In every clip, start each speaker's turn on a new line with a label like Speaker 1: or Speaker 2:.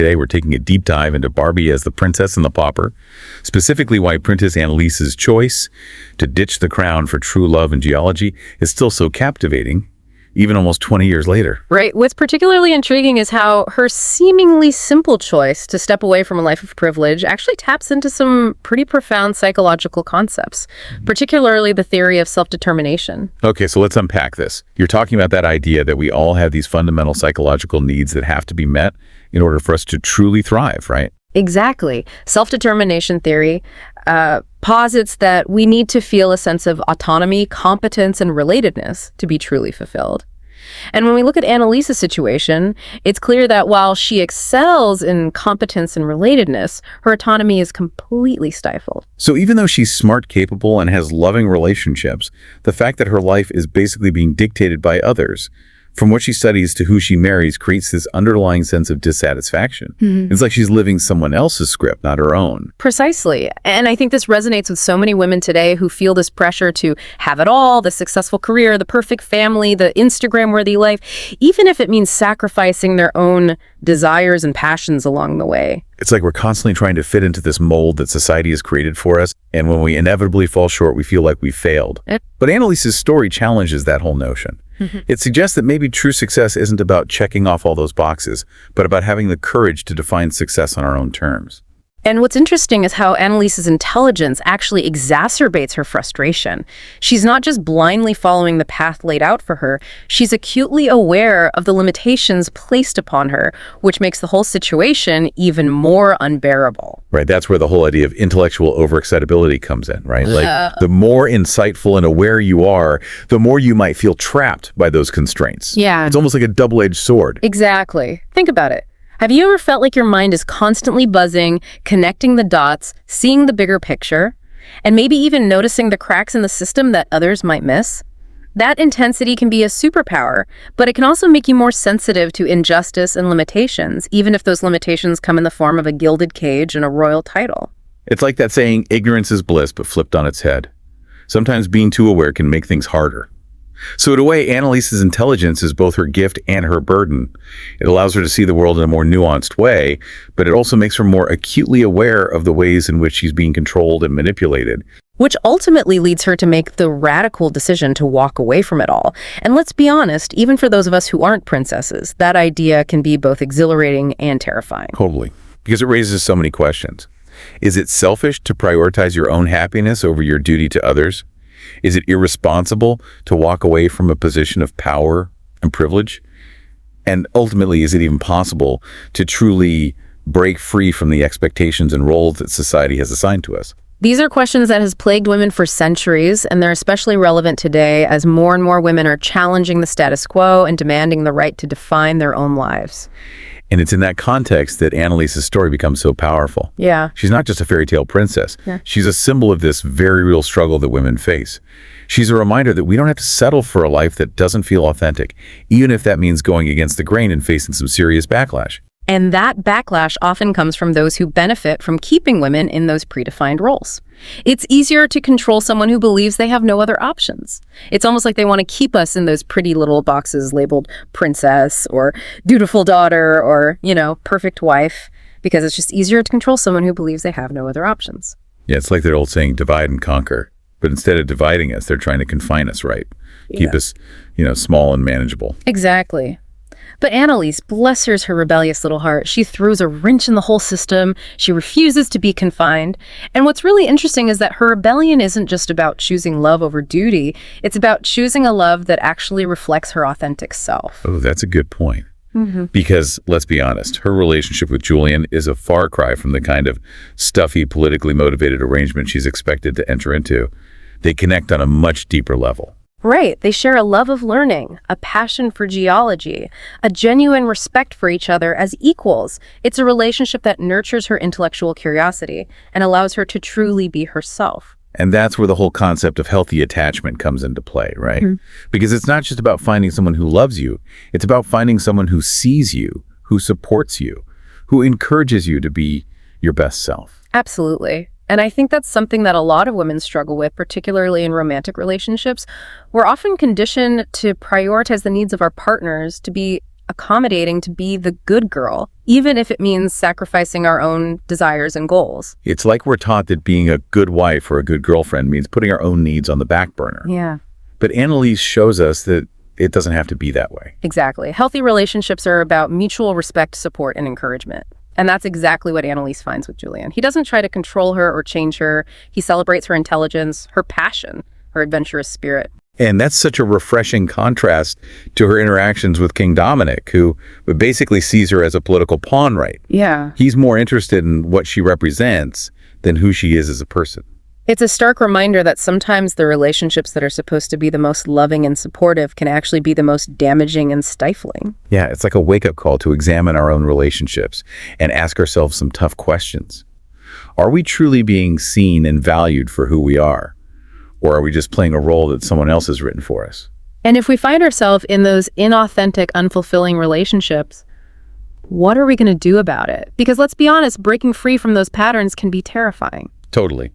Speaker 1: Today, we're taking a deep dive into Barbie as the princess and the pauper, specifically why Princess Annelise's choice to ditch the crown for true love and geology is still so captivating, even almost 20 years later.
Speaker 2: Right. What's particularly intriguing is how her seemingly simple choice to step away from a life of privilege actually taps into some pretty profound psychological concepts, particularly the theory of self-determination.
Speaker 1: Okay, so let's unpack this. You're talking about that idea that we all have these fundamental psychological needs that have to be met in order for us to truly thrive, right?
Speaker 2: Exactly. Self-determination theory posits that we need to feel a sense of autonomy, competence, and relatedness to be truly fulfilled. And when we look at Annelise's situation, it's clear that while she excels in competence and relatedness, her autonomy is completely stifled.
Speaker 1: So even though she's smart, capable, and has loving relationships, the fact that her life is basically being dictated by others, from what she studies to who she marries, creates this underlying sense of dissatisfaction. It's like she's living someone else's script, not her own.
Speaker 2: Precisely. And I think this resonates with so many women today who feel this pressure to have it all, the successful career, the perfect family, the Instagram-worthy life, even if it means sacrificing their own desires and passions along the way.
Speaker 1: It's like we're constantly trying to fit into this mold that society has created for us, and when we inevitably fall short, we feel like we failed. But Annelise's story challenges that whole notion. It suggests that maybe true success isn't about checking off all those boxes, but about having the courage to define success on our own terms.
Speaker 2: And what's interesting is how Annelise's intelligence actually exacerbates her frustration. She's not just blindly following the path laid out for her, she's acutely aware of the limitations placed upon her, which makes the whole situation even more unbearable.
Speaker 1: Right, that's where the whole idea of intellectual overexcitability comes in, right? Like, the more insightful and aware you are, the more you might feel trapped by those constraints.
Speaker 2: Yeah.
Speaker 1: It's almost like a double-edged sword.
Speaker 2: Exactly. Think about it. Have you ever felt like your mind is constantly buzzing, connecting the dots, seeing the bigger picture, and maybe even noticing the cracks in the system that others might miss? That intensity can be a superpower, but it can also make you more sensitive to injustice and limitations, even if those limitations come in the form of a gilded cage and a royal title.
Speaker 1: It's like that saying, ignorance is bliss, but flipped on its head. Sometimes being too aware can make things harder. So in a way, Annelise's intelligence is both her gift and her burden. It allows her to see the world in a more nuanced way, but it also makes her more acutely aware of the ways in which she's being controlled and manipulated.
Speaker 2: Which ultimately leads her to make the radical decision to walk away from it all. And let's be honest, even for those of us who aren't princesses, that idea can be both exhilarating and terrifying.
Speaker 1: Totally. Because it raises so many questions. Is it selfish to prioritize your own happiness over your duty to others? Is it irresponsible to walk away from a position of power and privilege? And ultimately, is it even possible to truly break free from the expectations and roles that society has assigned to us?
Speaker 2: These are questions that has plagued women for centuries, and they're especially relevant today as more and more women are challenging the status quo and demanding the right to define their own lives.
Speaker 1: And it's in that context that Annelise's story becomes so powerful.
Speaker 2: Yeah.
Speaker 1: She's not just a fairy tale princess.
Speaker 2: Yeah.
Speaker 1: She's a symbol of this very real struggle that women face. She's a reminder that we don't have to settle for a life that doesn't feel authentic, even if that means going against the grain and facing some serious backlash.
Speaker 2: And that backlash often comes from those who benefit from keeping women in those predefined roles. It's easier to control someone who believes they have no other options. It's almost like they want to keep us in those pretty little boxes labeled princess or dutiful daughter or, perfect wife, because it's just easier to control someone who believes they have no other options.
Speaker 1: Yeah, it's like their old saying, divide and conquer. But instead of dividing us, they're trying to confine us, right? Keep us, small and manageable.
Speaker 2: Exactly. But Annelise, bless her rebellious little heart, she throws a wrench in the whole system. She refuses to be confined. And what's really interesting is that her rebellion isn't just about choosing love over duty. It's about choosing a love that actually reflects her authentic self.
Speaker 1: Oh, that's a good point. Because, let's be honest, her relationship with Julian is a far cry from the kind of stuffy, politically motivated arrangement she's expected to enter into. They connect on a much deeper level.
Speaker 2: Right. They share a love of learning, a passion for geology, a genuine respect for each other as equals. It's a relationship that nurtures her intellectual curiosity and allows her to truly be herself.
Speaker 1: And that's where the whole concept of healthy attachment comes into play, right? Because it's not just about finding someone who loves you. It's about finding someone who sees you, who supports you, who encourages you to be your best self.
Speaker 2: Absolutely. And I think that's something that a lot of women struggle with, particularly in romantic relationships. We're often conditioned to prioritize the needs of our partners to be accommodating to be the good girl, even if it means sacrificing our own desires and goals.
Speaker 1: It's like we're taught that being a good wife or a good girlfriend means putting our own needs on the back burner.
Speaker 2: Yeah.
Speaker 1: But Annelise shows us that it doesn't have to be that way.
Speaker 2: Exactly. Healthy relationships are about mutual respect, support, and encouragement. And that's exactly what Annelise finds with Julian. He doesn't try to control her or change her. He celebrates her intelligence, her passion, her adventurous spirit.
Speaker 1: And that's such a refreshing contrast to her interactions with King Dominic, who basically sees her as a political pawn, right?
Speaker 2: Yeah.
Speaker 1: He's more interested in what she represents than who she is as a person.
Speaker 2: It's a stark reminder that sometimes the relationships that are supposed to be the most loving and supportive can actually be the most damaging and stifling.
Speaker 1: Yeah, it's like a wake-up call to examine our own relationships and ask ourselves some tough questions. Are we truly being seen and valued for who we are? Or are we just playing a role that someone else has written for us?
Speaker 2: And if we find ourselves in those inauthentic, unfulfilling relationships, what are we going to do about it? Because let's be honest, breaking free from those patterns can be terrifying.
Speaker 1: Totally.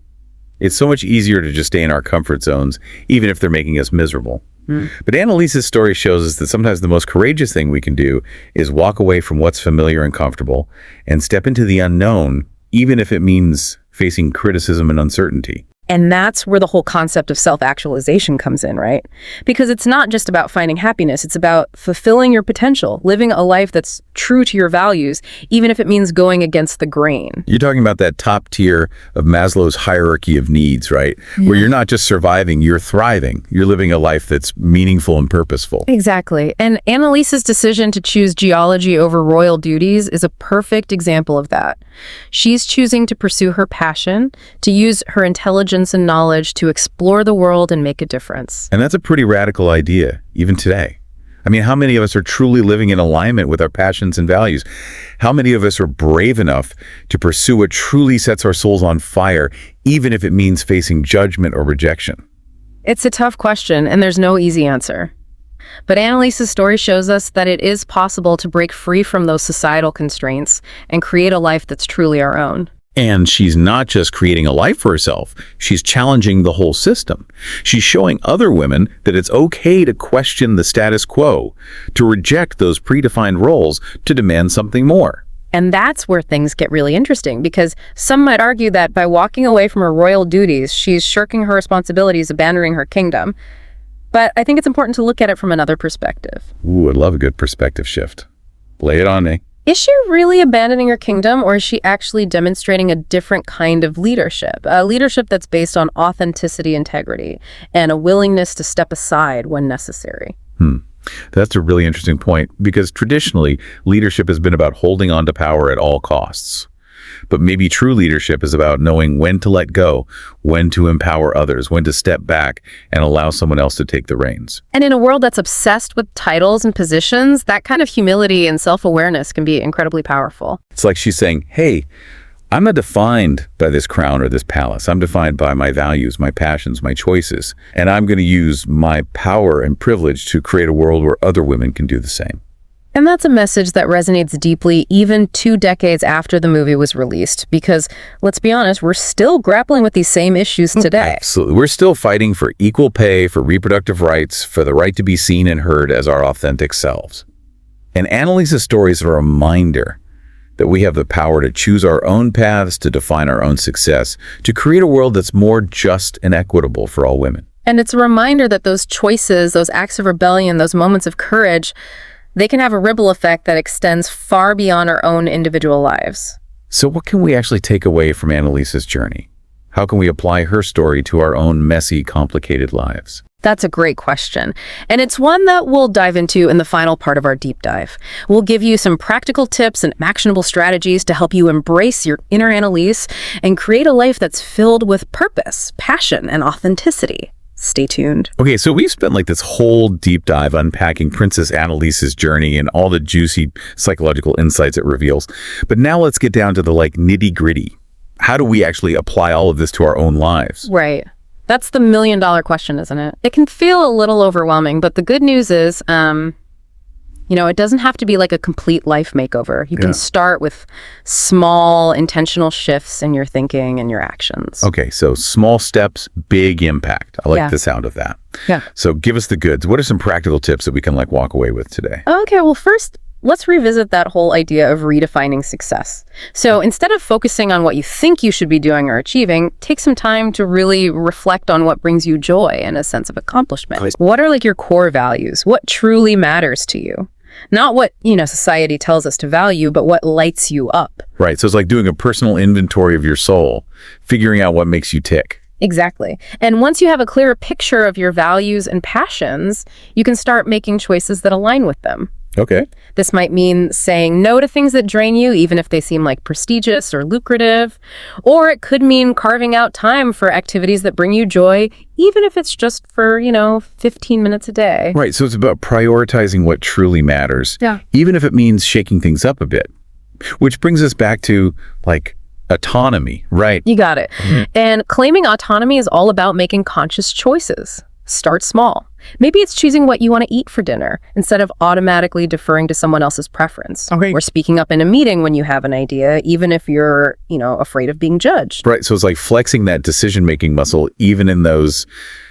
Speaker 1: It's so much easier to just stay in our comfort zones, even if they're making us miserable. But Annelise's story shows us that sometimes the most courageous thing we can do is walk away from what's familiar and comfortable and step into the unknown, even if it means facing criticism and uncertainty.
Speaker 2: And that's where the whole concept of self-actualization comes in, right? Because it's not just about finding happiness, it's about fulfilling your potential, living a life that's true to your values, even if it means going against the grain.
Speaker 1: You're talking about that top tier of Maslow's hierarchy of needs, right? Where you're not just surviving, you're thriving. You're living a life that's meaningful and purposeful.
Speaker 2: Exactly. And Annelise's decision to choose geology over royal duties is a perfect example of that. She's choosing to pursue her passion, to use her intelligence and knowledge to explore the world and make a difference.
Speaker 1: And that's a pretty radical idea, even today. I mean, how many of us are truly living in alignment with our passions and values? How many of us are brave enough to pursue what truly sets our souls on fire, even if it means facing judgment or rejection?
Speaker 2: It's a tough question, and there's no easy answer. But Annelise's story shows us that it is possible to break free from those societal constraints and create a life that's truly our own.
Speaker 1: And she's not just creating a life for herself, she's challenging the whole system. She's showing other women that it's okay to question the status quo, to reject those predefined roles, to demand something more.
Speaker 2: And that's where things get really interesting, because some might argue that by walking away from her royal duties, she's shirking her responsibilities, abandoning her kingdom. But I think it's important to look at it from another perspective.
Speaker 1: Ooh, I love a good perspective shift. Lay it on me.
Speaker 2: Is she really abandoning her kingdom, or is she actually demonstrating a different kind of leadership? A leadership that's based on authenticity, integrity, and a willingness to step aside when necessary.
Speaker 1: That's a really interesting point, because traditionally, leadership has been about holding on to power at all costs. But maybe true leadership is about knowing when to let go, when to empower others, when to step back and allow someone else to take the reins.
Speaker 2: And in a world that's obsessed with titles and positions, that kind of humility and self-awareness can be incredibly powerful.
Speaker 1: It's like she's saying, hey, I'm not defined by this crown or this palace. I'm defined by my values, my passions, my choices. And I'm going to use my power and privilege to create a world where other women can do the same.
Speaker 2: And that's a message that resonates deeply even 2 decades after the movie was released, because let's be honest, we're still grappling with these same issues today.
Speaker 1: Absolutely. We're still fighting for equal pay, for reproductive rights, for the right to be seen and heard as our authentic selves. And Annelise's story is a reminder that we have the power to choose our own paths, to define our own success, to create a world that's more just and equitable for all women.
Speaker 2: And it's a reminder that those choices, those acts of rebellion, those moments of courage, they can have a ripple effect that extends far beyond our own individual lives.
Speaker 1: So what can we actually take away from Annelise's journey? How can we apply her story to our own messy, complicated lives?
Speaker 2: That's a great question. And it's one that we'll dive into in the final part of our deep dive. We'll give you some practical tips and actionable strategies to help you embrace your inner Annelise and create a life that's filled with purpose, passion, and authenticity. Stay tuned.
Speaker 1: Okay, so we've spent like this whole deep dive unpacking Princess Annelise's journey and all the juicy psychological insights it reveals. But now let's get down to the nitty-gritty. How do we actually apply all of this to our own lives?
Speaker 2: Right. That's the million-dollar question, isn't it? It can feel a little overwhelming, but the good news is, it doesn't have to be like a complete life makeover. You can start with small, intentional shifts in your thinking and your actions.
Speaker 1: Okay, so small steps, big impact. I like the sound of that.
Speaker 2: Yeah.
Speaker 1: So give us the goods. What are some practical tips that we can walk away with today?
Speaker 2: Okay, well, first, let's revisit that whole idea of redefining success. So instead of focusing on what you think you should be doing or achieving, take some time to really reflect on what brings you joy and a sense of accomplishment. What are like your core values? What truly matters to you? Not what, society tells us to value, but what lights you up.
Speaker 1: Right. So it's like doing a personal inventory of your soul, figuring out what makes you tick.
Speaker 2: Exactly. And once you have a clearer picture of your values and passions, you can start making choices that align with them.
Speaker 1: Okay.
Speaker 2: This might mean saying no to things that drain you, even if they seem like prestigious or lucrative. Or it could mean carving out time for activities that bring you joy, even if it's just for, 15 minutes a day.
Speaker 1: Right. So it's about prioritizing what truly matters, even if it means shaking things up a bit. Which brings us back to, autonomy, right?
Speaker 2: You got it. And claiming autonomy is all about making conscious choices. Start small. Maybe it's choosing what you want to eat for dinner instead of automatically deferring to someone else's preference.
Speaker 1: Okay.
Speaker 2: Or speaking up in a meeting when you have an idea, even if you're, afraid of being judged.
Speaker 1: Right. So it's like flexing that decision-making muscle even in those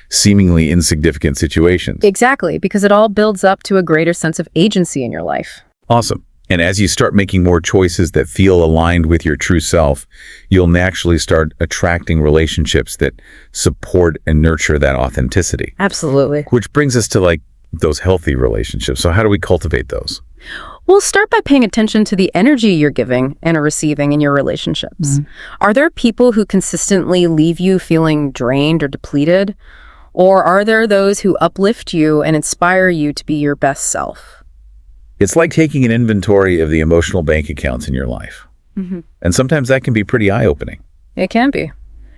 Speaker 1: seemingly insignificant situations.
Speaker 2: Exactly, because it all builds up to a greater sense of agency in your life.
Speaker 1: Awesome. And as you start making more choices that feel aligned with your true self, you'll naturally start attracting relationships that support and nurture that authenticity.
Speaker 2: Absolutely.
Speaker 1: Which brings us to those healthy relationships. So how do we cultivate those?
Speaker 2: Well, start by paying attention to the energy you're giving and receiving in your relationships. Are there people who consistently leave you feeling drained or depleted? Or are there those who uplift you and inspire you to be your best self?
Speaker 1: It's like taking an inventory of the emotional bank accounts in your life. And sometimes that can be pretty eye-opening.
Speaker 2: It can be.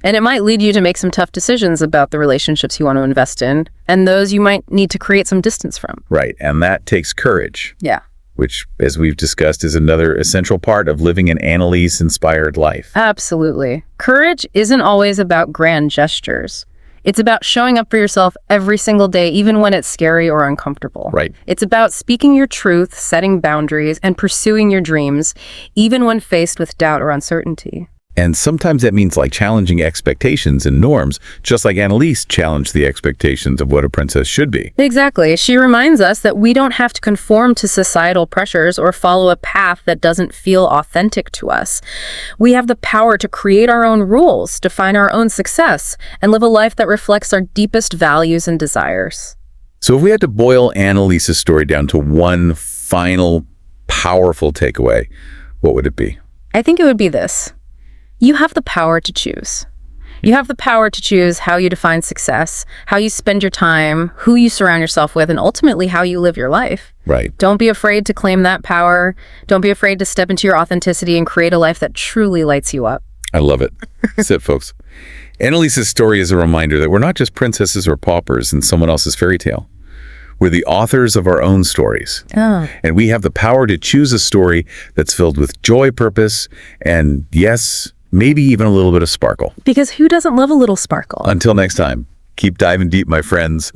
Speaker 2: And it might lead you to make some tough decisions about the relationships you want to invest in and those you might need to create some distance from.
Speaker 1: Right. And that takes courage.
Speaker 2: Yeah.
Speaker 1: Which, as we've discussed, is another essential part of living an Annelise-inspired life.
Speaker 2: Absolutely. Courage isn't always about grand gestures. It's about showing up for yourself every single day, even when it's scary or uncomfortable.
Speaker 1: Right.
Speaker 2: It's about speaking your truth, setting boundaries, and pursuing your dreams, even when faced with doubt or uncertainty.
Speaker 1: And sometimes that means challenging expectations and norms, just like Annelise challenged the expectations of what a princess should be.
Speaker 2: Exactly. She reminds us that we don't have to conform to societal pressures or follow a path that doesn't feel authentic to us. We have the power to create our own rules, define our own success, and live a life that reflects our deepest values and desires.
Speaker 1: So if we had to boil Annelise's story down to one final, powerful takeaway, what would it be?
Speaker 2: I think it would be this. You have the power to choose. You have the power to choose how you define success, how you spend your time, who you surround yourself with, and ultimately how you live your life.
Speaker 1: Right.
Speaker 2: Don't be afraid to claim that power. Don't be afraid to step into your authenticity and create a life that truly lights you up.
Speaker 1: I love it. That's it, folks. Annelise's story is a reminder that we're not just princesses or paupers in someone else's fairy tale. We're the authors of our own stories. And we have the power to choose a story that's filled with joy, purpose, and yes, maybe even a little bit of sparkle.
Speaker 2: Because who doesn't love a little sparkle?
Speaker 1: Until next time, keep diving deep, my friends.